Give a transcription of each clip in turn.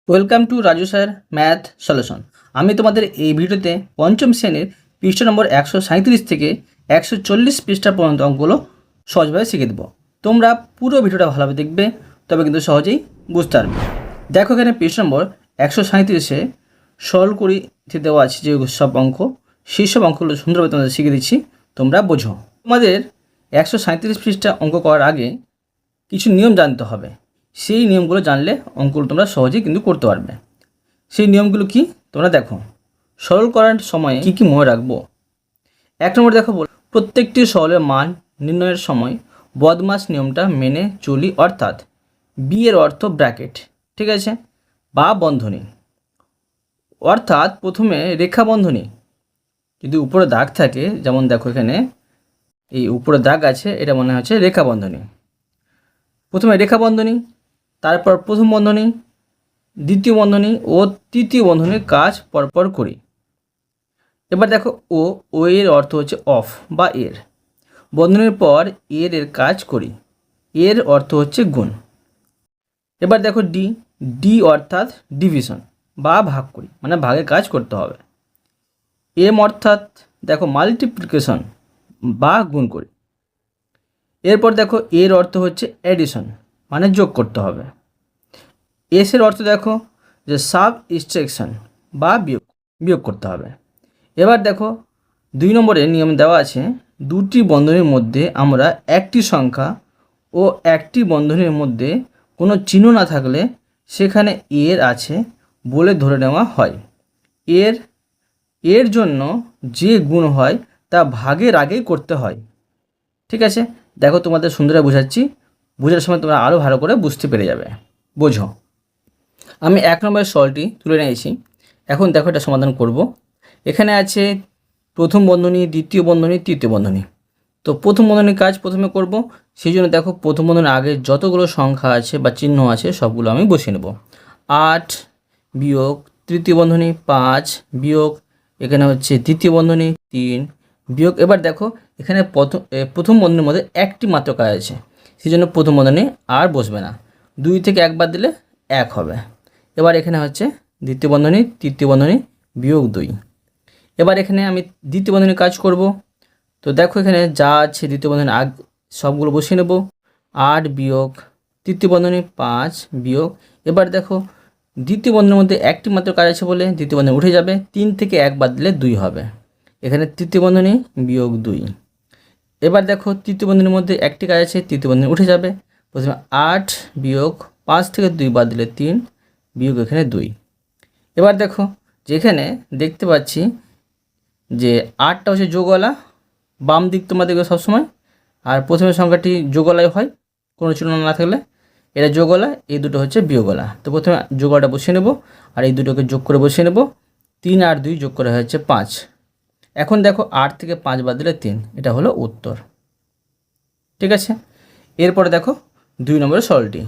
Welcome to Raju sir math solution. আমি তোমাদের এই ভিডিওতে পঞ্চম শ্রেণীর পৃষ্ঠা নম্বর 137 থেকে 140 পৃষ্ঠা পর্যন্ত অঙ্কগুলো সহজভাবে শিখে দেবো। তোমরা পুরো ভিডিওটা ভালোভাবে দেখবে, তবে কিন্তু সহজেই বুঝতে পারবে। দেখো এখানে পৃষ্ঠা নম্বর 137-এ সরল করিতে দেওয়া আছে যে সব অঙ্ক, সেই সব অঙ্কগুলো সুন্দরভাবে তোমাদের শিখে দিচ্ছি, তোমরা বোঝো। তোমাদের 137 পৃষ্ঠা অঙ্ক করার আগে কিছু নিয়ম জানতে হবে। সেই নিয়মগুলো জানলে অঙ্কগুলো তোমরা সহজেই কিন্তু করতে পারবে। সেই নিয়মগুলো কি তোমরা দেখো। সরল করার সময় কি কি মনে রাখবো। 1 নম্বর দেখো, প্রত্যেকটি সরলের মান নির্ণয়ের সময় বদমাস নিয়মটা মেনে চলি, অর্থাৎ বি এর অর্থ ব্র্যাকেট, ঠিক আছে, বা বন্ধনী। অর্থাৎ প্রথমে রেখা বন্ধনী, যদি উপরে দাগ থাকে, যেমন দেখো এখানে এই উপরে দাগ আছে, এটা মনে হচ্ছে রেখা বন্ধনী। প্রথমে রেখা বন্ধনী, তারপর প্রথম বন্ধনী, দ্বিতীয় বন্ধনী ও তৃতীয় বন্ধনীর কাজ পরপর করি। এবার দেখো ও এর অর্থ হচ্ছে অফ বা এর, বন্ধনীর পর এর কাজ করি, এর অর্থ হচ্ছে গুণ। এবার দেখো ডি অর্থাৎ ডিভিশন বা ভাগ করি, মানে ভাগের কাজ করতে হবে। এম অর্থাৎ দেখো মাল্টিপ্লিকেশন বা গুণ করি। এরপর দেখো এর অর্থ হচ্ছে এডিশন, মানে যোগ করতে হবে। এসের অর্থ দেখো যে সাবট্রাকশন বা বিয়োগ করতে হবে। এবার দেখো 2 নম্বরের নিয়ম দেওয়া আছে, দুটি বন্ধনীর মধ্যে আমরা একটি সংখ্যা ও একটি বন্ধনীর মধ্যে কোনো চিহ্ন না থাকলে সেখানে এর আছে বলে ধরে নেওয়া হয়। এর জন্য যে গুণ হয় তা ভাগের আগেই করতে হয়, ঠিক আছে। দেখো তোমাদের সুন্দরভাবে বোঝাচ্ছি, বোঝার সময় তোমরা আরও ভালো করে বুঝতে পেরে যাবে। বোঝো। আমি 1 নম্বরের সরলটি তুলে নিয়েছি। এখন দেখো এটা সমাধান করব। এখানে আছে প্রথম বন্ধনী, দ্বিতীয় বন্ধনী, তৃতীয় বন্ধনী। তো প্রথম বন্ধনীর কাজ প্রথমে করব, সেই জন্য দেখো প্রথম বন্ধনীর আগে যতগুলো সংখ্যা আছে বা চিহ্ন আছে সবগুলো আমি বসিয়ে নেব। 8 বিয়োগ তৃতীয় বন্ধনী 5 বিয়োগ এখানে হচ্ছে দ্বিতীয় বন্ধনী 3 বিয়োগ। এবার দেখো এখানে প্রথম বন্ধনীর মধ্যে একটি মাত্র কাজ আছে, সেই জন্য প্রথম বন্ধনী আর বসবে না, 2 থেকে 1 বাদ দিলে 1 হবে। এবার এখানে হচ্ছে দ্বিতীয় বন্ধনী, তৃতীয় বন্ধনী বিয়োগ 2। এবার এখানে আমি দ্বিতীয় বন্ধনীর কাজ করব। তো দেখো এখানে যা আছে দ্বিতীয় বন্ধনী সবগুলো বসিয়ে নেব। 8 বিয়োগ তৃতীয় বন্ধনী 5 বিয়োগ। এবার দেখো দ্বিতীয় বন্ধনীর মধ্যে একটি মাত্র কাজ আছে বলে দ্বিতীয় বন্ধনী উঠে যাবে, 3 থেকে 1 বাদ দিলে 2 হবে। এখানে তৃতীয় বন্ধনী বিয়োগ 2। এবার দেখো তৃতীয় বন্ধনীর মধ্যে একটি কাজ আছে, তৃতীয় বন্ধনী উঠে যাবে। প্রথমে 8 বিয়োগ 5 থেকে 2 বাদ দিলে 3 বিয়োগ এখানে 2। এবার দেখো যেখানে দেখতে পাচ্ছি যে 8টা হচ্ছে যোগওয়ালা, বাম দিক তোমরা দেখবে সবসময়, আর প্রথমের সংখ্যাটি যোগওয়ালাই হয় কোনো চিহ্ন না থাকলে, এটা যোগওয়ালা, এই দুটো হচ্ছে বিয়োগওয়ালা। তো প্রথমে যোগওয়ালাটা বসিয়ে নেব আর এই দুটোকে যোগ করে বসিয়ে নেব। 3 আর 2 যোগ করে হচ্ছে 5। এখন দেখো 8 থেকে 5 বাদ দিলে 3, এটা হলো উত্তর, ঠিক আছে। এরপরে দেখো 2 নম্বরের সরলটি।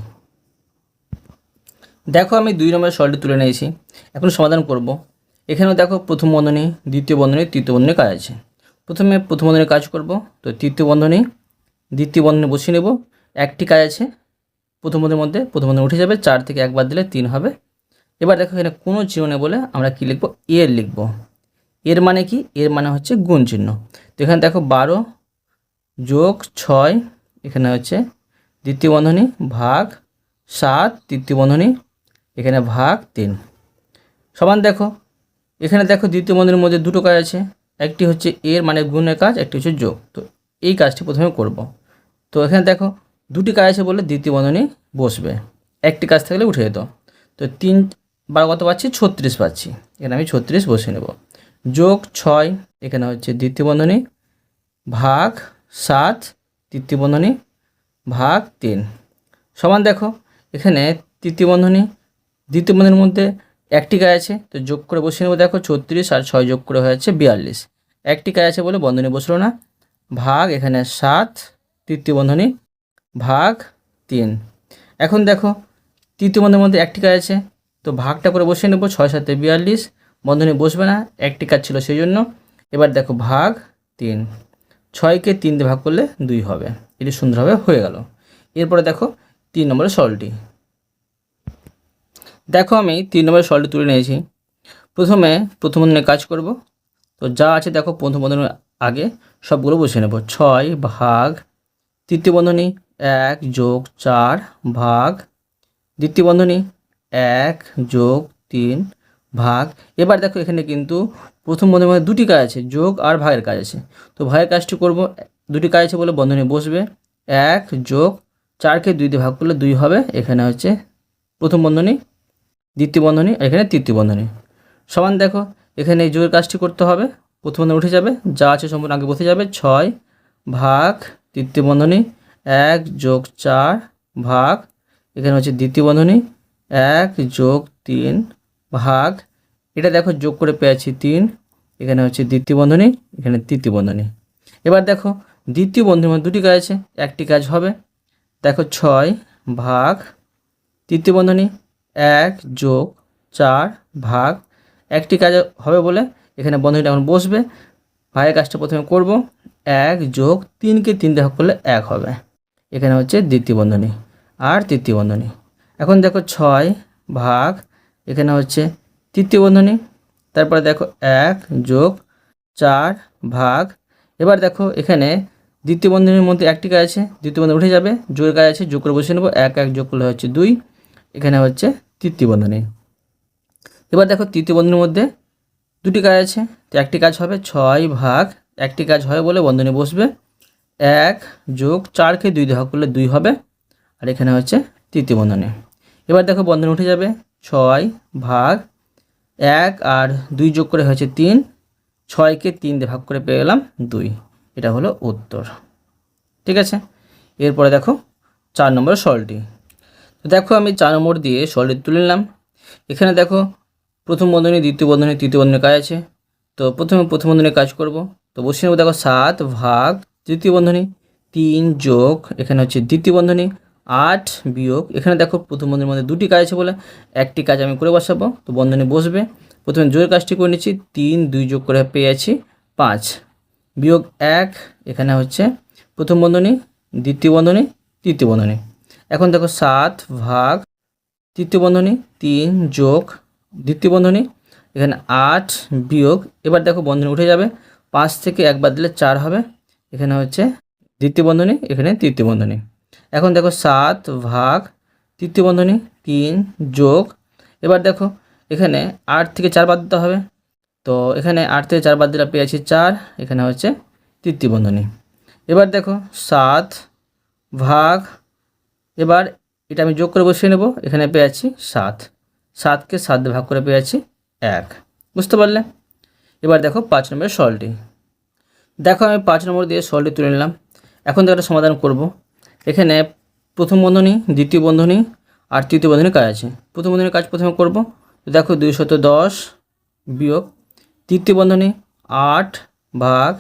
দেখো আমি 2 নম্বরের সরলটি তুলে নিয়েছি, এখন সমাধান করব। এখানেও দেখো প্রথম বন্ধনী, দ্বিতীয় বন্ধনী, তৃতীয় বন্ধনীর কাজ আছে। প্রথমে প্রথম বন্ধনীর কাজ করব, তো তৃতীয় বন্ধনী, দ্বিতীয় বন্ধনী বসিয়ে নেব। একটি কাজ আছে প্রথম বন্ধনীর মধ্যে, প্রথম বন্ধনী উঠে যাবে, 4 থেকে 1 বাদ দিলে 3 হবে। এবার দেখো এখানে কোনো চিহ্ন নেই বলে আমরা কি লিখব, এর লিখব। এর মানে কি, এর মানে হচ্ছে গুণ চিহ্ন। তো এখানে দেখো 12 যোগ 6, এখানে হচ্ছে দ্বিতীয় বন্ধনী ভাগ 7 তৃতীয় বন্ধনী, এখানে ভাগ 3 সমান। দেখো এখানে দেখো দ্বিতীয় বন্ধনীর মধ্যে দুটো কাজ আছে, একটি হচ্ছে এর মানে গুণের কাজ, একটি হচ্ছে যোগ। তো এই কাজটি প্রথমে করব। তো এখানে দেখো দুটি কাজ আছে বলে দ্বিতীয় বন্ধনী বসবে, একটি কাজ থাকলে উঠে যেত। তো 3 বার কত পাচ্ছি, 36 পাচ্ছি, এখানে আমি 36 বসিয়ে নেব। যোগ 6, এখানে হচ্ছে দ্বিতীয় বন্ধনী ভাগ 7 তৃতীয় বন্ধনী ভাগ 3 সমান। দেখো এখানে তৃতীয় বন্ধনী, দ্বিতীয় বন্ধনীর মধ্যে একটি কাজ আছে, তো যোগ করে বসিয়ে নেব। দেখো 36 আর 6 যোগ করে হচ্ছে 42, একটি কাজ আছে বলে বন্ধনী বসলো না, ভাগ এখানে 7 তৃতীয় বন্ধনী ভাগ 3। এখন দেখো তৃতীয় বন্ধনীর মধ্যে একটি কাজ আছে, তো ভাগটা করে বসিয়ে নেব। 6 7 42, বন্ধনী বসবে না, একটি কাজ ছিল সেই জন্য। এবার দেখো ভাগ 3, 6কে 3 দিয়ে ভাগ করলে 2 হবে, এটি সুন্দরভাবে হয়ে গেল। এরপরে দেখো 3 নম্বরের সরলটি। দেখো আমি 3 নম্বরের সলটি তুলে নিয়েছি। প্রথমে প্রথম বন্ধনীর কাজ করব। তো যা আছে দেখো প্রথম বন্ধনীর আগে সবগুলো বসিয়ে নেব। 6 ভাগ তৃতীয় বন্ধনী 1 যোগ 4 ভাগ দ্বিতীয় বন্ধনী 1 যোগ 3 ভাগ। এবার দেখো এখানে কিন্তু প্রথম বন্ধনীর মধ্যে দুটি কাজ আছে, যোগ আর ভাগের কাজ আছে। তো ভাগের কাজটি করব, দুটি কাজ আছে বলে বন্ধনী বসবে। 1 যোগ 4কে 2 দিয়ে ভাগ করলে 2 হবে। এখানে হচ্ছে প্রথম বন্ধনী, দ্বিতীয় বন্ধনী, এখানে তৃতীয় বন্ধনী সমান। দেখো এখানে এই যোগের কাজটি করতে হবে, প্রথম বন্ধনী উঠে যাবে, যা আছে সম্পূর্ণ আগে বসে যাবে। 6 ভাগ তৃতীয় বন্ধনী 1 যোগ 4 ভাগ এখানে হচ্ছে দ্বিতীয় বন্ধনী 1 যোগ 3 ভাগ। এটা দেখো যোগ করে পেয়েছি 3, এখানে হচ্ছে দ্বিতীয় বন্ধনী, এখানে তৃতীয় বন্ধনী। এবার দেখো দ্বিতীয় বন্ধনীর মধ্যে দুটি কাজ আছে, একটি কাজ হবে। দেখো 6 ভাগ তৃতীয় বন্ধনী 1 যোগ 4 ভাগ। একটি কাজ হবে বলে এখানে বন্ধনীটা এখন বসবে। ভাগের কাজটা প্রথমে করব। 1 যোগ 3কে 3 দিয়ে ভাগ করলে 1 হবে। এখানে হচ্ছে দ্বিতীয় বন্ধনী আর তৃতীয় বন্ধনী। এখন দেখো 6 ভাগ এখানে হচ্ছে তৃতীয় বন্ধনী, তারপরে দেখো 1 যোগ 4 ভাগ। এবার দেখো এখানে দ্বিতীয় বন্ধনীর মধ্যে একটি কাজ আছে, দ্বিতীয় বন্ধনী উঠে যাবে, যোগের কাজ আছে, যোগ করে বসিয়ে নেব। 1 1 যোগ করলে হচ্ছে 2, এখানে হচ্ছে তৃতীয় বন্ধনী। এবার দেখো তৃতীয় বন্ধনীর মধ্যে দুটি কাজ আছে, তো একটি কাজ হবে। 6 ভাগ একটি কাজ হয় বলে বন্ধনী বসবে। 1 যোগ 4কে 2 দিয়ে ভাগ করলে 2 হবে, আর এখানে হচ্ছে তৃতীয় বন্ধনী। এবার দেখো বন্ধনী উঠে যাবে। 6 ভাগ 1 আর 2 যোগ করে হয়েছে 3, 6কে 3 দিয়ে ভাগ করে পেয়ে গেলাম 2। এটা হলো উত্তর। ঠিক আছে, এরপরে দেখো 4 নম্বরের সলটি। তো দেখো আমি 4 নম্বর দিয়ে সলটি তুলে নিলাম। এখানে দেখো প্রথম বন্ধনী, দ্বিতীয় বন্ধনী, তৃতীয় বন্ধনীর কাজ আছে। তো প্রথমে প্রথম বন্ধনীর কাজ করব। তো বসিয়ে নেব। দেখো 7 ভাগ তৃতীয় বন্ধনী 3 যোগ এখানে হচ্ছে দ্বিতীয় বন্ধনী 8 বিয়োগ এখানে দেখো প্রথম বন্ধনীর মধ্যে দুটি কাজ আছে বলে একটি কাজ আমি করে বসাবো। তো বন্ধনী বসবে, প্রথমে যোগের কাজটি করে নিচ্ছি। 3 2 যোগ করে পেয়ে যাচ্ছি 5 বিয়োগ 1 এখানে হচ্ছে প্রথম বন্ধনী, দ্বিতীয় বন্ধনী, তৃতীয় বন্ধনী। এখন দেখো 7 ভাগ তৃতীয় বন্ধনী 3 যোগ দ্বিতীয় বন্ধনী, এখানে 8 বিয়োগ। এবার দেখো বন্ধনী উঠে যাবে, 5 থেকে 1 বাদ দিলে 4 হবে। এখানে হচ্ছে দ্বিতীয় বন্ধনী, এখানে তৃতীয় বন্ধনী। এখন দেখো 7 ভাগ তৃতীয় বন্ধনী 3 যোগ, এবার দেখো এখানে 8 থেকে 4 বাদ দিতে হবে। তো এখানে 8 থেকে 4 বাদ দিলে পেয়েছি 4, এখানে হচ্ছে তৃতীয় বন্ধনী। এবার দেখো 7 ভাগ, এবার এটা আমি যোগ করে বসিয়ে নেব। এখানে পেয়েছি 7, 7কে 7 দিয়ে ভাগ করে পেয়েছি 1। বুঝতে পারলে? এবার দেখো 5 নম্বরের সলটি। দেখো আমি 5 নম্বর দিয়ে সলটি তুলে নিলাম। এখন দেখো একটা সমাধান করব। এখানে প্রথম বন্ধনী, দ্বিতীয় বন্ধনী আর তৃতীয় বন্ধনীর কাজ আছে। প্রথম বন্ধনীর কাজ প্রথমে করব। তো দেখো 210 বিয়োগ তৃতীয় বন্ধনী 8 ভাগ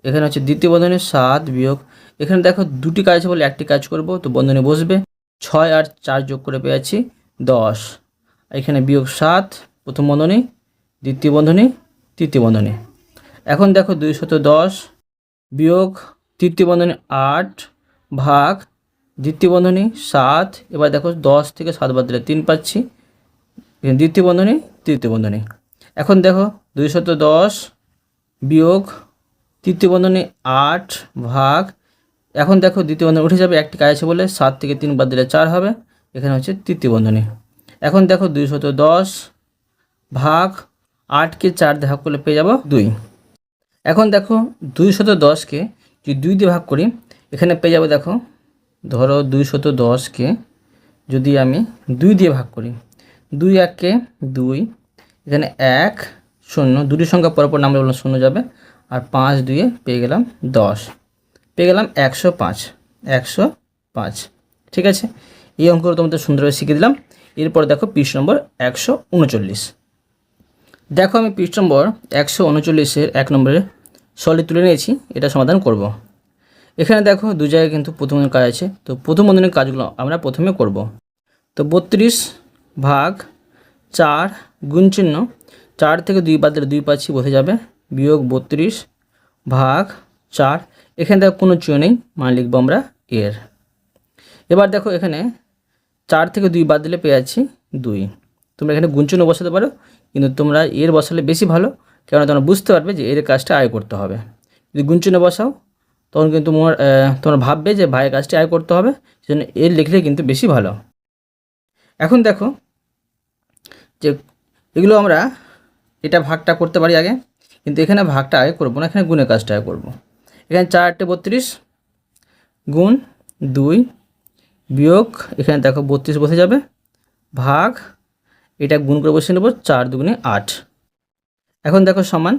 এখানে হচ্ছে দ্বিতীয় বন্ধনী 7 বিয়োগ এখানে দেখো দুটি কাজ আছে বলে একটি কাজ করব। তো বন্ধনী বসবে। 6 আর 4 যোগ করে পেয়েছি 10, এখানে বিয়োগ 7 প্রথম বন্ধনী, দ্বিতীয় বন্ধনী, তৃতীয় বন্ধনী। এখন দেখো 210 বিয়োগ তৃতীয় বন্ধনী 8 ভাগ দ্বিতীয় বন্ধনী 7। এবার দেখো 10 থেকে 7 বাদ দিলে 3 পাচ্ছি, দ্বিতীয় বন্ধনী, তৃতীয় বন্ধনী। এখন দেখো 210 বিয়োগ তৃতীয় বন্ধনী 8 ভাগ, এখন দেখো দ্বিতীয় বন্ধনী উঠে যাবে, একটি কাজ আছে বলে 7 থেকে 3 বাদ দিলে 4 হবে। এখানে হচ্ছে তৃতীয় বন্ধনী। এখন দেখো 210 ভাগ 8কে 4 দিয়ে ভাগ করলে পেয়ে যাব 2। এখন দেখো 210কে যদি 2 দিয়ে ভাগ করি এখানে পেয়ে যাবো। দেখো ধরো 210কে যদি আমি 2 দিয়ে ভাগ করি, 2 1কে 2, এখানে 1 0, দুটি সংখ্যা পরপর নামলে বললাম 0 যাবে, আর 5 2 পেয়ে গেলাম 10, পেয়ে গেলাম 105, 105। ঠিক আছে, এই অঙ্কগুলো তোমাদের সুন্দরভাবে শিখিয়ে দিলাম। এরপর দেখো পৃষ্ঠা নম্বর 139। দেখো আমি পৃষ্ঠা নম্বর 139-এর 1 নম্বরে সলটি তুলে নিয়েছি, এটা সমাধান করব। এখানে দেখো দু জায়গায় কিন্তু প্রথম বন্ধনীর কাজ আছে। তো প্রথম বন্ধনীর কাজগুলো আমরা প্রথমে করব। তো 32 ভাগ 4 গুণ চিহ্ন 4 থেকে 2 বাদ দিলে 2 পাচ্ছি, বসে যাবে, বিয়োগ 32 ভাগ 4, এখানে দেখো কোনো চিহ্ন নেই, মানে লিখবো আমরা এর। এবার দেখো এখানে 4 থেকে 2 বাদ দিলে পেয়ে যাচ্ছি 2, তোমরা এখানে গুণচিহ্ন বসাতে পারো, কিন্তু তোমরা এর বসালে বেশি ভালো, কেননা তোমরা বুঝতে পারবে যে এর কাজটা আয় করতে হবে। যদি গুণচিহ্ন বসাও তখন কিন্তু তোমরা ভাববে যে ভাইয়ের কাজটি আয় করতে হবে, সেজন্য এর লিখলে কিন্তু বেশি ভালো। এখন দেখো যে এগুলো আমরা এটা ভাগটা করতে পারি আগে, কিন্তু এখানে ভাগটা আগে করবো না, এখানে গুণের কাজটা আগে করবো। এখানে 4 × 32 গুণ 2 বিয়োগ এখানে দেখো 32 বসে যাবে, ভাগ এটা গুণ করে বসে নেব 4 × 2 = 8। এখন দেখো সমান,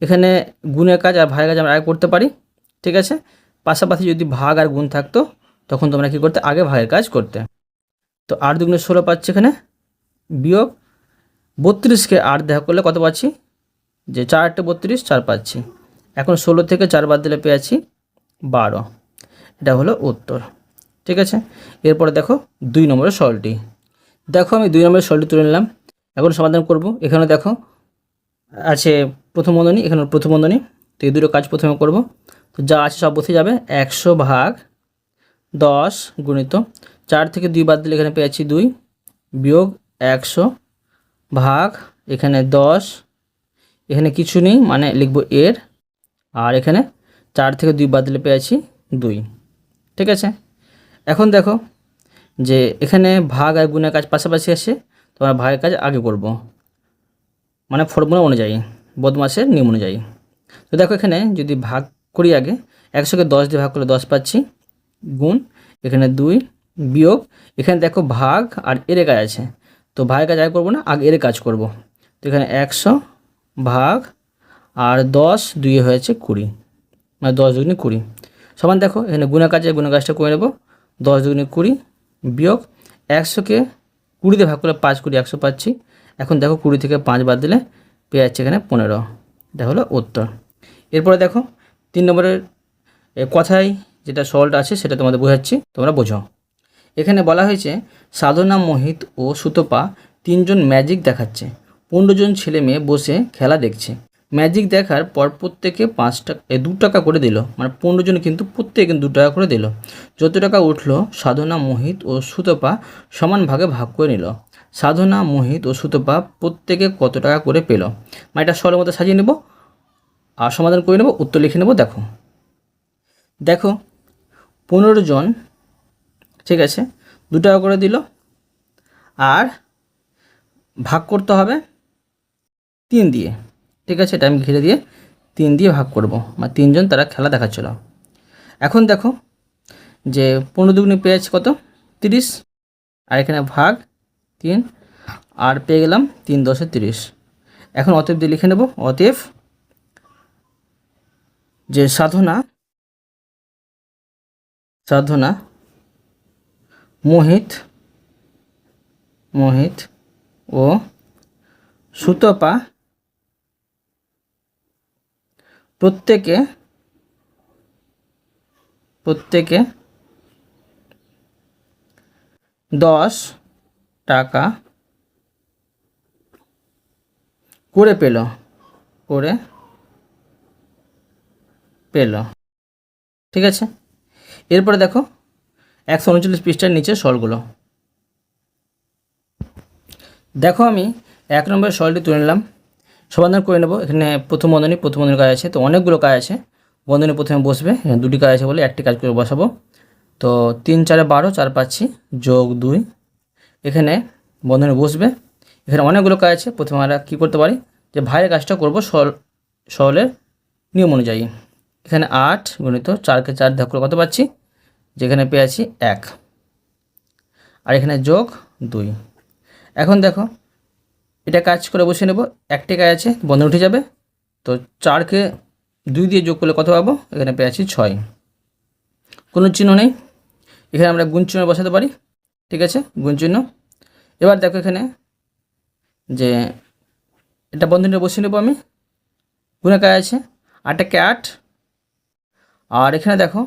এখানে গুণের কাজ আর ভাগের কাজ আমরা আগে করতে পারি, ঠিক আছে। পাশাপাশি যদি ভাগ আর গুণ থাকতো তখন তোমরা কী করতে, আগে ভাগের কাজ করতে। তো 8 × 2 = 16 পাচ্ছি এখানে, বিয়োগ 32কে 8 দেখা করলে কত পাচ্ছি, যে 4 × 32 4 পাচ্ছি। এখন 16 থেকে 4 বাদ দিলে পেয়েছি 12। এটা হলো উত্তর, ঠিক আছে। এরপরে দেখো 2 নম্বরের সরলটি। দেখো আমি 2 নম্বরের সরলটি তুলে নিলাম, এখন সমাধান করব। এখানে দেখো আছে প্রথম বন্ধনী, এখানে প্রথম বন্ধনী, তো এই দুটো কাজ প্রথমে করব। তো যা আছে সব বসে যাবে, 100 ভাগ 10 গুণিত 4 থেকে 2 বাদ দিলে এখানে পেয়েছি 2, বিয়োগ 100 ভাগ এখানে 10, এখানে কিছু নেই মানে লিখব এর, আর এখানে 4 থেকে 2 বাদ দিলে পেয়েছি 2, ঠিক আছে। এখন দেখো যে এখানে ভাগ আর গুণের কাজ পাশাপাশি আসে, তোমরা ভাগের কাজ আগে করব, মানে ফর্মুলা অনুযায়ী, বদমাসের নিয়ম অনুযায়ী। তো দেখো এখানে যদি ভাগ করি আগে, 100কে 10 দিয়ে ভাগ করলে 10 পাচ্ছি, গুণ এখানে 2 বিয়োগ এখানে দেখো ভাগ আর এর কাজ আছে, তো ভাগের কাজ আগে করবো না, আগে এর কাজ করব। তো এখানে 100 ভাগ আর 10 2 হয়েছে 20, মানে 10 × 2 = 20 সমান। দেখো এখানে গুণের কাজটা করে নেব, 10 × 2 = 20 বিয়োগ 100কে 20 দিয়ে ভাগ করলে 5 × 20 100 পাচ্ছি। এখন দেখো 20 থেকে 5 বাদ দিলে পেয়ে যাচ্ছে এখানে 15। এটা হলো উত্তর। এরপরে দেখো 3 নম্বরের কথায় যেটা সরলটা আছে সেটা তোমাদের বোঝাচ্ছি, তোমরা বোঝো। এখানে বলা হয়েছে সাধনা, মোহিত ও সুতপা 3 জন ম্যাজিক দেখাচ্ছে, 15 জন ছেলে মেয়ে বসে খেলা দেখছে। ম্যাজিক দেখার পর প্রত্যেকে 5 টাকা 2 টাকা করে দিল, মানে 15 জন কিন্তু প্রত্যেকে 2 টাকা করে দিল। যত টাকা উঠলো সাধনা, মোহিত ও সুতপা সমান ভাগে ভাগ করে নিল। সাধনা, মোহিত ও সুতপা প্রত্যেকে কত টাকা করে পেল, মানে এটা সরলের মধ্যে সাজিয়ে নেব আর সমাধান করে নেব, উত্তর লিখে নেব। দেখো দেখো 15 জন, ঠিক আছে, 2 টাকা করে দিল, আর ভাগ করতে হবে 3 দিয়ে, ঠিক আছে। এটা আমি ঘিরে দিয়ে 3 দিয়ে ভাগ করব, মানে 3 জন তারা খেলা দেখাচ্ছিল। এখন দেখো যে 15 দুগুণে পেয়েছি কত, 30, আর এখানে ভাগ 3, আর পেয়ে গেলাম 3 × 10 = 30। এখন অতএব দিয়ে লিখে নেব, অতএব যে সাধনা, মোহিত ও সুতপা প্রত্যেকে 10 টাকা করে পেল, ঠিক আছে। এরপরে দেখো 139 পৃষ্ঠার নিচে সরলগুলো। দেখো আমি 1 নম্বরের সরলটি তুলে নিলাম, সমাধান করে নেব। এখানে প্রথম বন্ধনীর কাজ আছে, তো অনেকগুলো কাজ আছে। বন্ধনী প্রথমে বসবে, এখানে 2টি কাজ আছে বলে একটি কাজ করে বসাবো। তো 3 × 4 = 12, 4 পাচ্ছি, যোগ 2 এখানে বন্ধনী বসবে। এখানে অনেকগুলো কাজ আছে, প্রথমে আমরা কী করতে পারি, যে ভাইয়ের কাজটা করবো সরলের নিয়ম অনুযায়ী। এখানে 8 গুণিত 4কে 4 ভাগ করে কত পাচ্ছি, যেখানে পেয়েছি 1, আর এখানে যোগ 2। এখন দেখো এটা কাজ করে বসে নেব, একটি কাজ আছে, বন্ধনী উঠে যাবে। তো 4কে 2 দিয়ে যোগ করলে কত পাবো, এখানে পেয়েছি 6, কোনো চিহ্ন নেই, এখানে আমরা গুণ চিহ্ন বসাতে পারি, ঠিক আছে, গুণ চিহ্ন। এবার দেখো এখানে যে এটা বন্ধনীটা বসিয়ে নেব আমি, গুণের কাজ আছে, 8কে 8, আর এখানে দেখো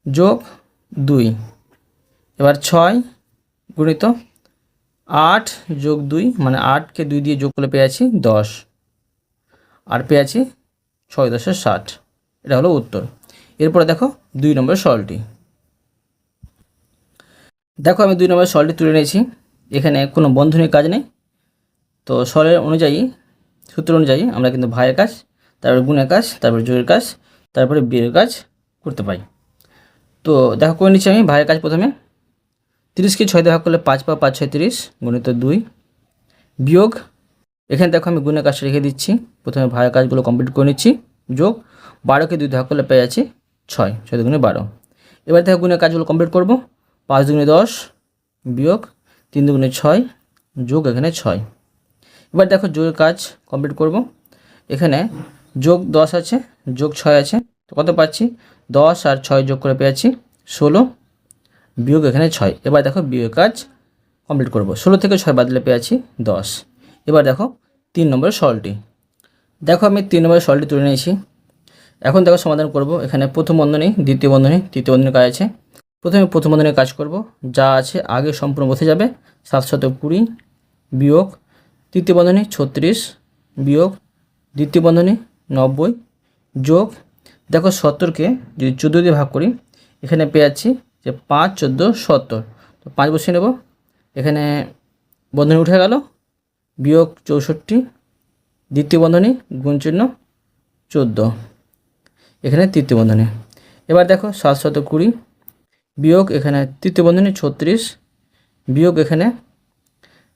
যোগ 2, এবার 6 গুণিত 8 যোগ 2, মানে 8কে 2 দিয়ে যোগ করলে পেয়েছি 10, আর পেয়েছি 6 × 10 = 60। এটা হলো উত্তর। এরপরে দেখো 2 নম্বরের সরলটি। দেখো আমি 2 নম্বরের সরলটি তুলে নিয়েছি, এখানে কোনো বন্ধনীর কাজ নেই। তো সূত্র অনুযায়ী আমরা কিন্তু ভাগের কাজ, তারপরে গুণের কাজ, তারপরে যোগের কাজ, তারপরে বিয়োগের কাজ করতে পারি। তো দেখো করে নিচ্ছি আমি ভাগের কাজ। প্রথমে 30কে 6 দিয়ে ভাগ করলে 5 পাবো, 5 6 30 গুণিত 2 বিয়োগ, এখানে দেখো আমি গুণের কাজটা রেখে দিচ্ছি। প্রথমে ভাগের কাজগুলো কমপ্লিট করে নিচ্ছি। যোগ 12কে 2 দিয়ে ভাগ করলে পেয়ে যাচ্ছি 6, 6 দুগুণে 12। এবার দেখো গুণের কাজগুলো কমপ্লিট করব। 5 দুগুণে 10 বিয়োগ 3 দুগুণে 6 যোগ এখানে 6। এবার দেখো যোগের কাজ কমপ্লিট করব। এখানে যোগ 10 আছে, যোগ 6 আছে, তো কত পাচ্ছি 10 আর 6 যোগ করে পেয়েছি 16 বিয়োগ এখানে 6। এবার দেখো বিয়োগের কাজ কমপ্লিট করব। 16 থেকে 6 বাদ দিলে পেয়েছি 10। এবার দেখো 3 নম্বরের সরলটি। দেখো আমি 3 নম্বরের সরলটি তুলে নিয়েছি। এখন দেখো সমাধান করব। এখানে প্রথম বন্ধনী, দ্বিতীয় বন্ধনী, তৃতীয় বন্ধনীর কাজ আছে। প্রথমে প্রথম বন্ধনীর কাজ করব, যা আছে আগে সম্পূর্ণ বসে যাবে। 720 বিয়োগ তৃতীয় বন্ধনী 36 বিয়োগ দ্বিতীয় বন্ধনী 90 যোগ দেখো 70কে যদি 14 দিয়ে ভাগ করি এখানে পেয়ে যাচ্ছি যে 5 14 70। তো 5 বসিয়ে নেব। এখানে বন্ধনী উঠে গেল, বিয়োগ 64 দ্বিতীয় বন্ধনী গুণ চিহ্ন 14 এখানে তৃতীয় বন্ধনী। এবার দেখো 720 বিয়োগ এখানে তৃতীয় বন্ধনী 36 বিয়োগ এখানে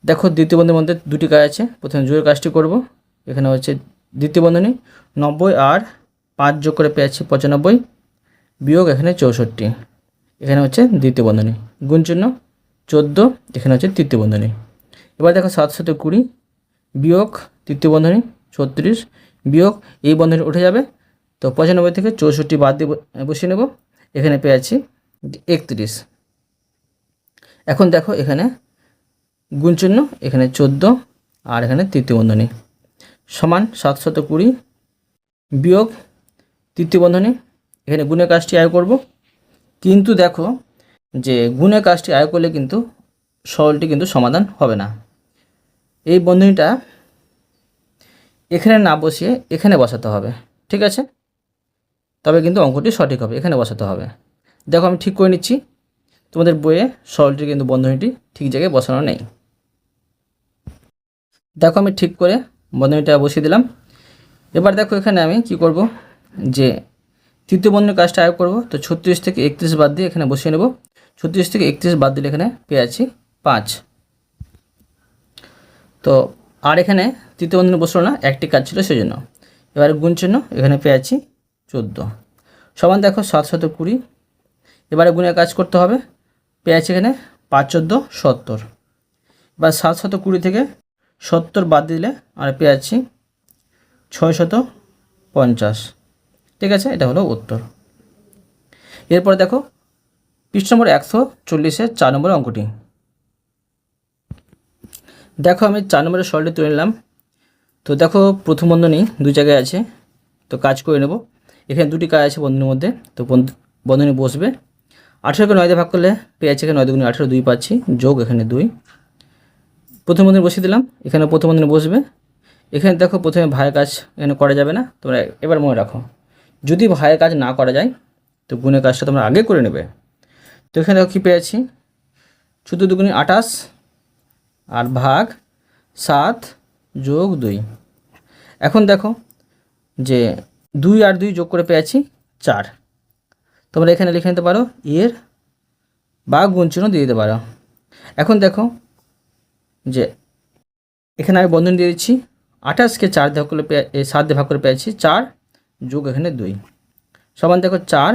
দেখো দ্বিতীয় বন্ধনীর মধ্যে দুটি কাজ আছে। প্রথমে যোগের কাজটি করব। এখানে হচ্ছে দ্বিতীয় বন্ধনী 90 আর 5 যোগ করে পেয়েছি 95 বিয়োগ এখানে 64 এখানে হচ্ছে দ্বিতীয় বন্ধনী গুণ চিহ্ন 14 এখানে হচ্ছে তৃতীয় বন্ধনী। এবার দেখো 720 বিয়োগ তৃতীয় বন্ধনী 36 বিয়োগ এই বন্ধনী উঠে যাবে। তো 95 থেকে 64 বাদ দিয়ে বসিয়ে নেব। এখানে পেয়েছি 31। এখন দেখো এখানে গুণ চিহ্ন এখানে 14 আর এখানে তৃতীয় বন্ধনী সমান 720 বিয়োগ তৃতীয় বন্ধনী। এখানে গুণের কাজটি আয় করব, কিন্তু দেখো যে গুণের কাজটি আয় করলে কিন্তু সরলটি কিন্তু সমাধান হবে না। এই বন্ধনীটা এখানে না বসিয়ে এখানে বসাতে হবে, ঠিক আছে? তবে কিন্তু অঙ্কটি সঠিক হবে, এখানে বসাতে হবে। দেখো আমি ঠিক করে নিচ্ছি। তোমাদের বইয়ে সরলটি কিন্তু বন্ধনীটি ঠিক জায়গায় বসানো নেই। দেখো আমি ঠিক করে বন্ধনীটা বসিয়ে দিলাম। এবার দেখো এখানে আমি কি করব, যে তৃতীয় বন্ধনীর কাজটা আয় করব। তো 36 থেকে 31 বাদ দিয়ে এখানে বসিয়ে নেব। 36 থেকে 31 বাদ দিলে এখানে পেয়ে আছি 5। তো আর এখানে তৃতীয় বন্ধনী বসলো না, একটি কাজ ছিল সেই জন্য। এবারে গুণ চিহ্ন এখানে পেয়ে আছি 14 সমান দেখো 720। এবারে গুণের কাজ করতে হবে। পেয়ে আছি এখানে 5 14 70। এবার 720 থেকে 70 বাদ দিলে আর পেয়ে আছি 650। ঠিক আছে, এটা হলো উত্তর। এরপরে দেখো পৃষ্ঠ নম্বর 140-এর 4 নম্বর অঙ্কটি। দেখো আমি 4 নম্বরের সরলটি তুলে নিলাম। তো দেখো প্রথম বন্ধনী দুই জায়গায় আছে, তো কাজ করে নেব। এখানে দুটি কাজ আছে বন্ধনীর মধ্যে, তো বন্ধনী বসবে। 18কে 9 দিয়ে ভাগ করলে পেয়ে আছে এখানে 9 দুগুণে 18 2 পাচ্ছি, যোগ এখানে 2। প্রথম বন্ধনী বসিয়ে দিলাম। এখানে প্রথম বন্ধনী বসবে। এখানে দেখো প্রথমে ভাগের কাজ এখানে করা যাবে না, তোমরা এবার মনে রাখো। যদি ভাগের কাজ না করা যায় তো গুণের কাজটা তোমরা আগে করে নেবে। তো এখানে দেখো কী পেয়েছি, 14 দুগুণে 28 আর ভাগ 7 যোগ 2। এখন দেখো যে 2 আর 2 যোগ করে পেয়েছি 4। তোমরা এখানে লিখে নিতে পারো এর বা গুণ চিহ্ন দিয়ে দিতে পারো। এখন দেখো যে এখানে আমি বন্ধনী দিয়ে দিচ্ছি। 28কে 4 দিয়ে ভাগ করলে 7 দিয়ে ভাগ করে পেয়েছি 4 যোগ এখানে 2 সমান দেখো 4।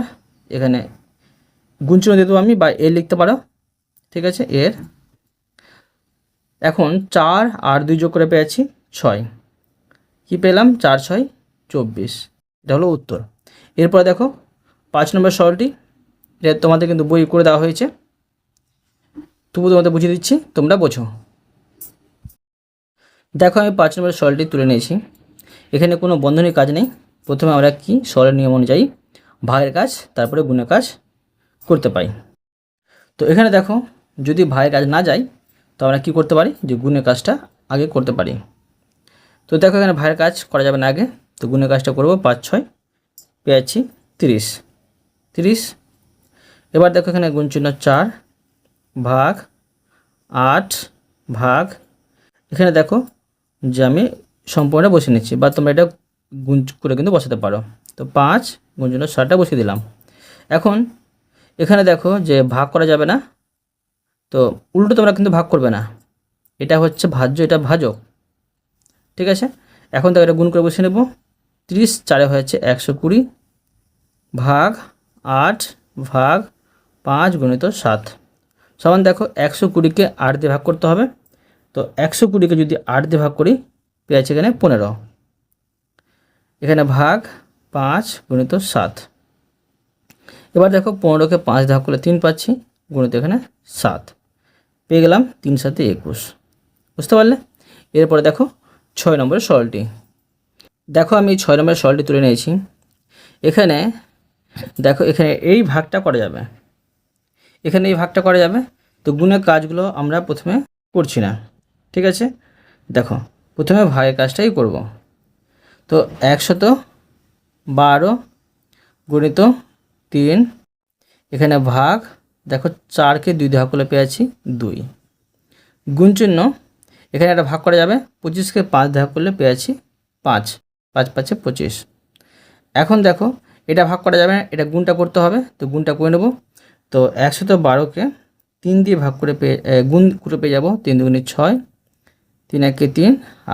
এখানে গুণ চিহ্ন দিয়ে দেবো আমি, বা এর লিখতে পারো, ঠিক আছে এর। এখন 4 আর 2 যোগ করে পেয়েছি 6। কি পেলাম 4 6 24। এটা হলো উত্তর। এরপরে দেখো 5 নম্বর সরলটি। এটা তোমাদের কিন্তু বই করে দেওয়া হয়েছে, তবু তোমাদের বুঝিয়ে দিচ্ছি, তোমরা বোঝো। দেখো আমি 5 নম্বর সরলটি তুলে নিয়েছি। এখানে কোনো বন্ধনীর কাজ নেই। প্রথমে আমরা কি সরলের নিয়ম অনুযায়ী ভাগের কাজ তারপরে গুণের কাজ করতে পারি। তো এখানে দেখো যদি ভাগের কাজ না যায় তো আমরা কী করতে পারি, যে গুণের কাজটা আগে করতে পারি। তো দেখো এখানে ভাগের কাজ করা যাবে না আগে, তো গুণের কাজটা করব। 5 6 পেয়েছি 30। এবার দেখো এখানে গুণ চিহ্ন 4 ভাগ 8 ভাগ, এখানে দেখো যে আমি সম্পূর্ণ বসিয়ে নিচ্ছি, বা তোমরা এটা গুণ করে কিন্তু বসাতে পারো। তো 5 গুণ 60টা বসিয়ে দিলাম। এখন এখানে দেখো যে ভাগ করা যাবে না, তো উল্টো তোমরা কিন্তু ভাগ করবে না, এটা হচ্ছে ভাজ্য, এটা ভাজক, ঠিক আছে। এখন তো এটা গুণ করে বসিয়ে নেব। 30 4 হয়েছে 120 ভাগ 8 ভাগ 5 গুণিত 7 সমান দেখো 120কে 8 দিয়ে ভাগ করতে হবে। তো 120কে যদি 8 দিয়ে ভাগ করি পেয়েছে এখানে 15, এখানে ভাগ 5 গুণিত 7। এবার দেখো 15কে 5 দিয়ে ভাগ করলে 3 পাচ্ছি, গুণিত এখানে 7 পেয়ে গেলাম, 3 7 21। বুঝতে পারলে? এরপরে দেখো 6 নম্বরের সরলটি। দেখো আমি 6 নম্বরের সরলটি তুলে নিয়েছি। এখানে দেখো এখানে এই ভাগটা করা যাবে, এখানে এই ভাগটা করা যাবে। তো গুণের কাজগুলো আমরা প্রথমে করছি না, ঠিক আছে। দেখো প্রথমে ভাগের কাজটাই করব। তো 112 গুণিত 3, এখানে ভাগ, দেখো 4কে 2 দিয়ে ভাগ করলে পেয়েছি 2, গুণ চিহ্ন, এখানে একটা ভাগ করা যাবে, 25কে 5 দিয়ে ভাগ করলে পেয়েছি 5, 5 5 25। এখন দেখো এটা ভাগ করা যাবে না, এটা গুণটা করতে হবে, তো গুণটা করে নেব। তো 112কে 3 দিয়ে ভাগ করে গুণ করে পেয়ে যাবো 3 দুগুণে 6, 3 একে 3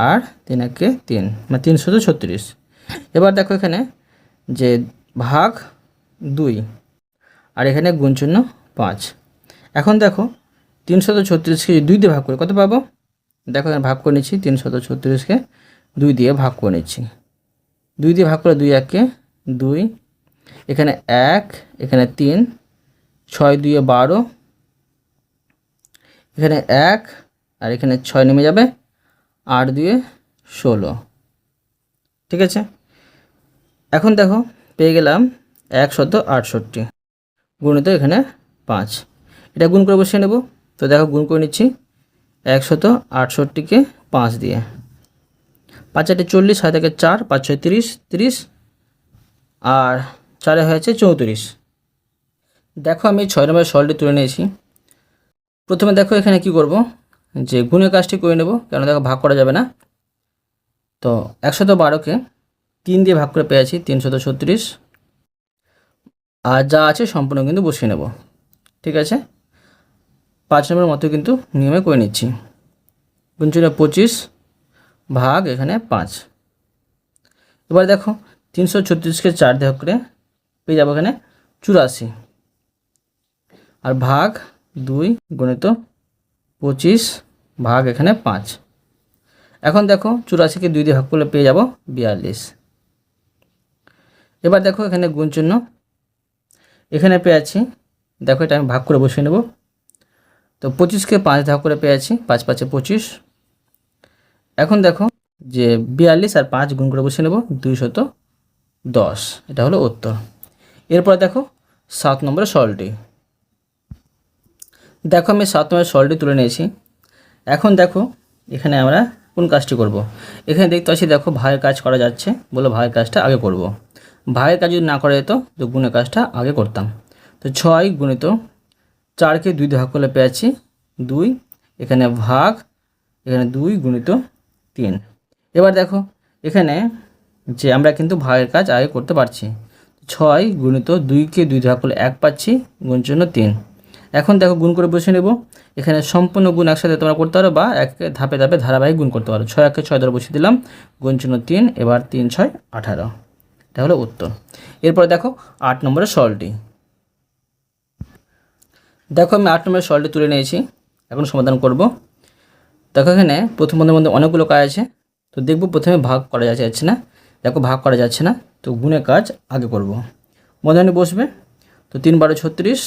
আর 3 একে 3, মানে 336। এবার দেখো এখানে যে ভাগ 2 আর এখানে গুণ চিহ্ন 5। এখন দেখো 336কে 2 দিয়ে ভাগ করে কত পাবো? দেখো এখানে ভাগ করে নিচ্ছি, 336কে 2 দিয়ে ভাগ করে নিচ্ছি। 2 দিয়ে ভাগ করে 2 একে 2, এখানে 1, এখানে 3, 6 2 12, এখানে 1 আর এখানে 6 নেমে যাবে, 8 2 16, ঠিক আছে। এখন দেখো পেয়ে গেলাম 168 গুণিত এখানে 5, এটা গুণ করে বসিয়ে নেব। তো দেখো গুণ করে নিচ্ছি 168কে 5 দিয়ে, 5 8 40, 7 1 4, 5 6 30, 30 আর 4 হয়েছে 34। দেখো আমি 6 নম্বরের সরলটি তুলে নিয়েছি। প্রথমে দেখো এখানে কি করব, যে গুণের কাজটি করে নেব, কেন দেখো ভাগ করা যাবে না। তো 112কে 3 দিয়ে ভাগ করে পেয়েছি 336, আর যা আছে সম্পূর্ণ কিন্তু বসিয়ে নেব, ঠিক আছে। 5 নম্বরের মতো কিন্তু নিয়মে করে নিচ্ছি। গুণ চিহ্ন 25 ভাগ এখানে 5। এবার দেখো 336কে 4 দিয়ে ভাগ করে পেয়ে যাবো এখানে 84, আর ভাগ 2 গুণিত 25 ভাগ এখানে 5। এখন দেখো 84কে 2 দিয়ে ভাগ করলে পেয়ে যাব 42। এবার দেখো এখানে গুণ চিহ্ন, এখানে পেয়েছি, দেখো এটা আমি ভাগ করে বসিয়ে নেব। তো 25কে 5 ভাগ করে পেয়েছি, 5 5 25। এখন দেখো যে 42 আর 5 গুণ করে বসিয়ে নেব, 210, এটা হলো উত্তর। এরপর দেখো 7 নম্বরের সরলটি। দেখো আমি 7 নম্বরের সরলটি তুলে নিয়েছি। এখন দেখো এখানে আমরা কোন কাজটি করব। এখানে দেখতে পাচ্ছি দেখো ভাগের কাজ করা যাচ্ছে, বলে ভাগের কাজটা আগে করব। ভাগের কাজ যদি না করা যেত তো গুণের কাজটা আগে করতাম। তো 6 গুণিত 4কে 2 দিয়ে ভাগ করলে পেয়েছি 2, এখানে ভাগ, এখানে 2 গুণিত 3। এবার দেখো এখানে যে আমরা কিন্তু ভাগের কাজ আগে করতে পারছি। 6 গুণিত 2কে 2 দিয়ে ভাগ করলে 1 পাচ্ছি, গুণ চিহ্ন 3। এখন দেখো গুণ করে বসে নেব। এখানে সম্পূর্ণ গুণ একসাথে তোমরা করতে পারো, বা এক ধাপে ধাপে ধারাবাহিক গুণ করতে পারো। 6 6 ধরে বসিয়ে দিলাম, গুণ চিহ্ন 3, এবার 3 6 18, এটা হলো উত্তর। এরপরে দেখো 8 নম্বরের সরলটি। দেখো আমি 8 নম্বরের সরলটি তুলে নিয়েছি, এখন সমাধান করব। দেখো এখানে প্রথম বন্ধের মধ্যে অনেকগুলো কাজ আছে, তো দেখব প্রথমে ভাগ করা যাচ্ছে না। দেখো ভাগ করা যাচ্ছে না, তো গুণের কাজ আগে করব। মধ্যে বসবে, তো 3 12 36,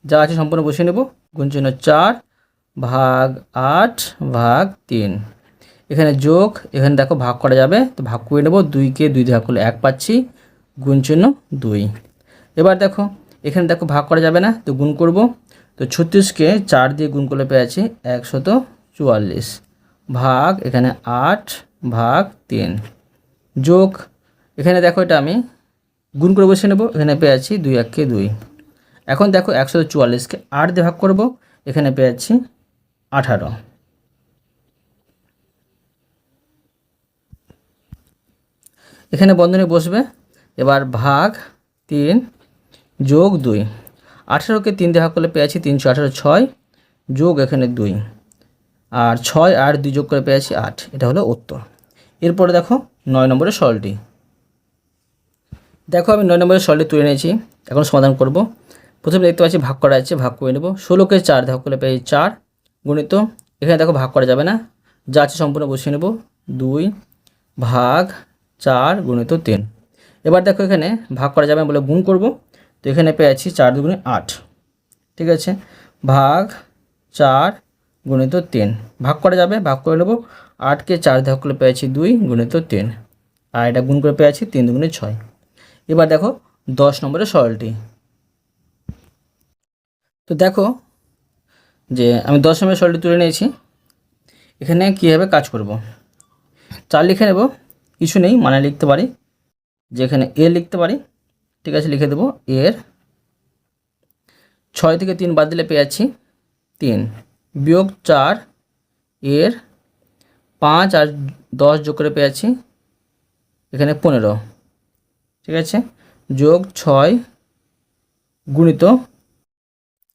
যা আছে সম্পূর্ণ বসিয়ে নেব। গুণ চিহ্ন 4 ভাগ 8 ভাগ 3, এখানে যোগ, এখানে দেখো ভাগ করা যাবে, তো ভাগ করে নেব। 2কে 2 দিয়ে ভাগ করলে 1 পাচ্ছি, গুণ চিহ্ন 2। এবার দেখো এখানে দেখো ভাগ করা যাবে না, তো গুণ করব। তো 36কে 4 দিয়ে গুণ করলে পেয়েছি 144, ভাগ এখানে 8 ভাগ 3, যোগ, এখানে দেখো এটা আমি গুণ করে বসে নেব। এখানে পেয়েছি 2 1কে 2। এখন দেখো 144কে 8 দিয়ে ভাগ করব, এখানে পেয়েছি 18, এখানে বন্ধনী বসবে। এবার ভাগ 3 যোগ 2, 18কে 3 দিয়ে ভাগ করলে পেয়েছি 318, 6 যোগ এখানে 2, আর 6 আর 2 যোগ করে পেয়েছি 8। এটা হলো উত্তর। এরপরে দেখো 9 নম্বরের সরলটি। দেখো আমি 9 নম্বরের সরলটি তুলে নিয়েছি, এখন সমাধান করব। প্রথমে দেখতে পাচ্ছি ভাগ করা আছে, ভাগ করে নেব। 16কে 4 দিয়ে ভাগ করলে পেয়েছি 4 গুণিত, এখানে দেখো ভাগ করা যাবে না, যা আছে সম্পূর্ণ বসিয়ে নেব, 2 ভাগ 4 গুণিত 3। এবার দেখো এখানে ভাগ করা যাবে না বলে গুণ করব, তো এখানে পেয়েছি 4 2 8, ঠিক আছে, ভাগ 4 গুণিত 3। ভাগ করা যাবে, ভাগ করে নেব। 8কে 4 দিয়ে ভাগ করলে পেয়েছি 2 গুণিত 3, আর এটা গুণ করে পেয়েছি 3 2 6। এবার দেখো 10 নম্বরের সরলটি। তো দেখো যে আমি 10 নম্বরের সরলটি তুলে নিয়েছি। এখানে কীভাবে কাজ করব, 4 লিখে নেব, কিছু নেই মানে লিখতে পারি, যে এখানে এ লিখতে পারি, ঠিক আছে, লিখে দেবো এর 6 থেকে 3 বাদ দিলে পেয়েছি 3 বিয়োগ 4 এর 5 আর 10 যোগ করে পেয়েছি এখানে 15, ঠিক আছে, যোগ 6 গুণিত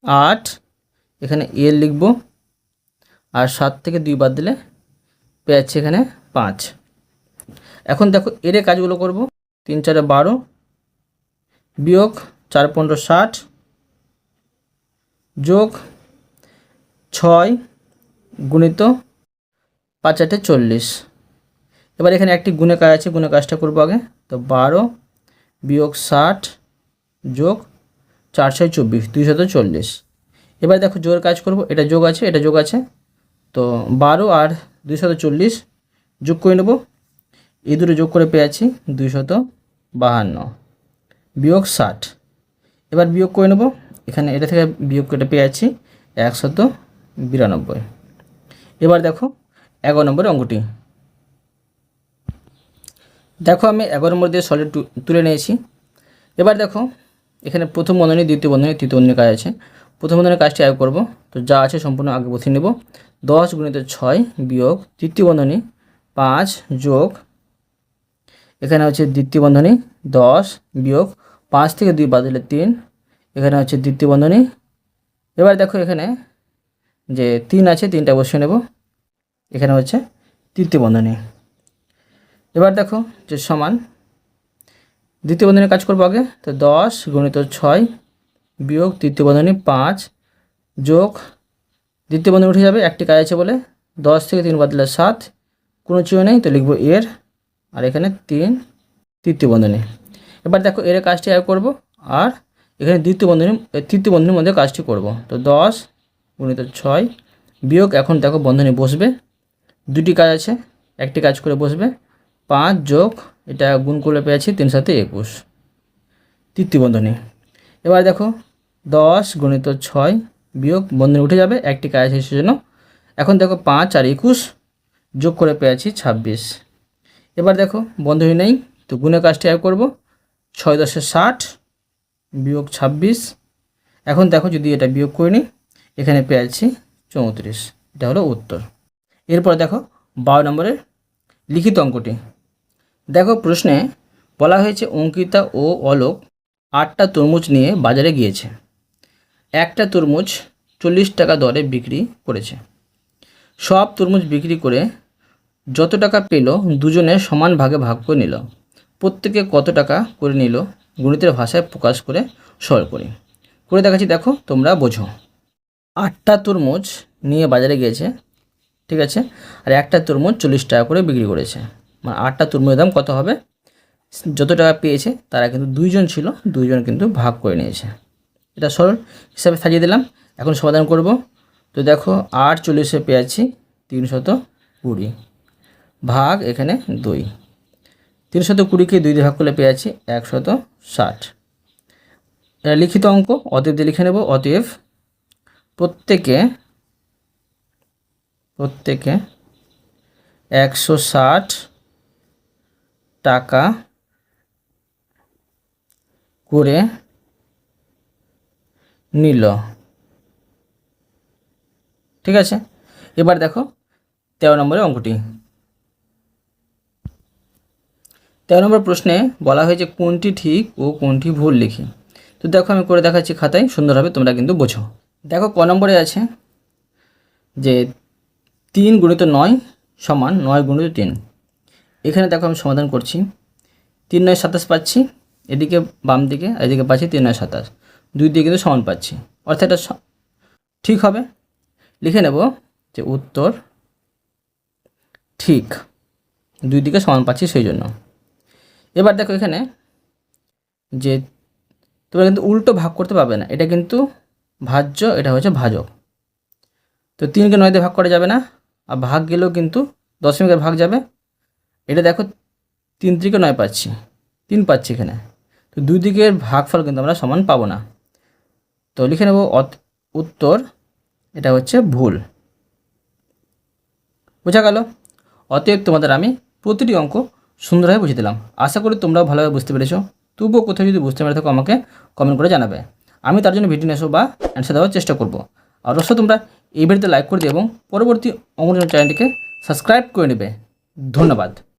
8, এখানে এ লিখব, আর 7 থেকে 2 বাদ দিলে পেয়েছি এখানে 5। এখন দেখো এর কাজগুলো করব। 3 4 12 বিয়োগ 4 15 60 যোগ 6 গুণিত 5 8 40। এবার এখানে একটি গুণে কাজ আছে, গুণে কাজটা করবো আগে। তো 12 বিয়োগ 60 যোগ 4 6 24, 240। এবার দেখো যোগের কাজ করব, এটা যোগ আছে, এটা যোগ আছে, তো 12 আর 240 যোগ করে নেব। এই দুটো যোগ করে পেয়েছি 252 বিয়োগ 60। এবার বিয়োগ করে নেব, এখানে এটা থেকে বিয়োগ করে পেয়েছি 192। এবার দেখো 11 নম্বরের অঙ্কটি। দেখো আমি 11 নম্বর দিয়ে সলিড তুলে নিয়েছি। এবার দেখো এখানে প্রথম বন্ধনী, দ্বিতীয় বন্ধনী, তৃতীয় বন্ধনী কাজ আছে। প্রথম বন্ধনীর কাজটি আগে করব, তো যা আছে সম্পূর্ণ আগে বসিয়ে নেব। 10 গুণিত 6 বিয়োগ তৃতীয় বন্ধনী 5 যোগ এখানে হচ্ছে দ্বিতীয় বন্ধনী 10 বিয়োগ 5 থেকে 2 বাদ দিলে 3, এখানে হচ্ছে দ্বিতীয় বন্ধনী। এবার দেখো এখানে যে 3 আছে, 3টা বসিয়ে নেব, এখানে হচ্ছে তৃতীয় বন্ধনী। এবার দেখো যে সমান দ্বিতীয় বন্ধনীর কাজ করবো আগে, তো 10 গুণিত 6 বিয়োগ তৃতীয় বন্ধনী 5 যোগ দ্বিতীয় বন্ধনী উঠে যাবে, একটি কাজ আছে বলে 10 থেকে 3 বাদ দিলে 7, কোনো চিহ্ন নেই, তো লিখবো এর, আর এখানে 3 তৃতীয় বন্ধনী। এবার দেখো এর কাজটি আগে করব, আর এখানে তৃতীয় বন্ধনীর মধ্যে কাজটি করব। তো 10 গুণিত 6 বিয়োগ, এখন দেখো বন্ধনী বসবে, দুটি কাজ আছে, একটি কাজ করে বসবে, 5 যোগ এটা গুণ করলে পেয়েছি 3 7 21 তৃতীয় বন্ধনী। এবার দেখো 10 গুণিত 6 বিয়োগ, বন্ধনী উঠে যাবে, একটি কাজ আছে সেজন্য। এখন দেখো 5 আর 21 যোগ করে পেয়েছি 26। এবার দেখো বন্ধনী নেই, তো গুণের কাজটি আগে করব। 6 10 60 বিয়োগ 26। এখন দেখো যদি এটা বিয়োগ করে নিই, এখানে পেয়েছি 34। এটা হলো উত্তর। এরপর দেখো 12 নম্বরের লিখিত অঙ্কটি। দেখো প্রশ্নে বলা হয়েছে অঙ্কিতা ও অলোক 8টা তরমুজ নিয়ে বাজারে গিয়েছে। একটা তরমুজ 40 টাকা দরে বিক্রি করেছে। সব তরমুজ বিক্রি করে যত টাকা পেল দুজনে সমান ভাগে ভাগ করে নিল। প্রত্যেকে কত টাকা করে নিল গণিতের ভাষায় প্রকাশ করে সরল করি। করে দেখাচ্ছি, দেখো তোমরা বোঝো। 8টা তরমুজ নিয়ে বাজারে গিয়েছে, ঠিক আছে, আর একটা তরমুজ 40 টাকা করে বিক্রি করেছে। মানে 8টা তরমুজের দাম কত হবে, যত টাকা পেয়েছে তারা কিন্তু দুইজন ছিল, দুইজন কিন্তু ভাগ করে নিয়েছে। এটা সরল হিসাবে সাজিয়ে দিলাম। এখন সমাধান করব। তো দেখো 8 40-এ পেয়েছি 320 ভাগ এখানে 2, 320কে 2 দিয়ে ভাগ করলে পেয়েছি 160। এটা লিখিত অঙ্ক, অতএব দিয়ে লিখে নেব। অতএব প্রত্যেকে 160 টাকা করে নিল, ঠিক আছে। এবার দেখো 13 নম্বরের অঙ্কটি। 13 নম্বর প্রশ্নে বলা হয়েছে কোনটি ঠিক ও কোনটি ভুল লিখি। তো দেখো আমি করে দেখাচ্ছি খাতায়, সুন্দরভাবে তোমরা কিন্তু বোঝো। দেখো ক নম্বরে আছে যে 3 গুণিত 9 সমান 9 গুণিত 3। এখানে দেখো আমি সমাধান করছি। 3 9 27 পাচ্ছি, এদিকে বাম দিকে, এদিকে পাচ্ছি 3 9 27, দুই দিকে কিন্তু সমান পাচ্ছি, অর্থাৎ এটা ঠিক হবে। লিখে নেব যে উত্তর ঠিক, দুই দিকে সমান পাচ্ছি সেই জন্য। এবার দেখো এখানে যে তোমরা কিন্তু উল্টো ভাগ করতে পারবে না, এটা কিন্তু ভাজ্য, এটা হচ্ছে ভাজক। তো 3কে 9 দিয়ে ভাগ করা যাবে না, আর ভাগ গেলেও কিন্তু দশমিকের ভাগ যাবে। এটা দেখো 3 থেকে 9 পাচ্ছি, 3 পাচ্ছি এখানে, তো দুই দিকের ভাগফল কিন্তু আমরা সমান পাবো না। তো লিখে নেব উত্তর এটা হচ্ছে ভুল। বোঝা গেল? অতএব তোমাদের আমি প্রতিটি অঙ্ক সুন্দরভাবে বুঝিয়ে দিলাম। আশা করি তোমরাও ভালোভাবে বুঝতে পেরেছো। তবুও কোথাও যদি বুঝতে পেরে থাকো আমাকে কমেন্ট করে জানাবে, আমি তার জন্য ভিডিও নিয়ে আসবো বা অ্যান্সার দেওয়ার চেষ্টা করবো। আর অবশ্যই তোমরা এই ভিডিওতে লাইক করে দিও এবং পরবর্তী অঙ্ক চ্যানেলটিকে সাবস্ক্রাইব করে নেবে। ধন্যবাদ।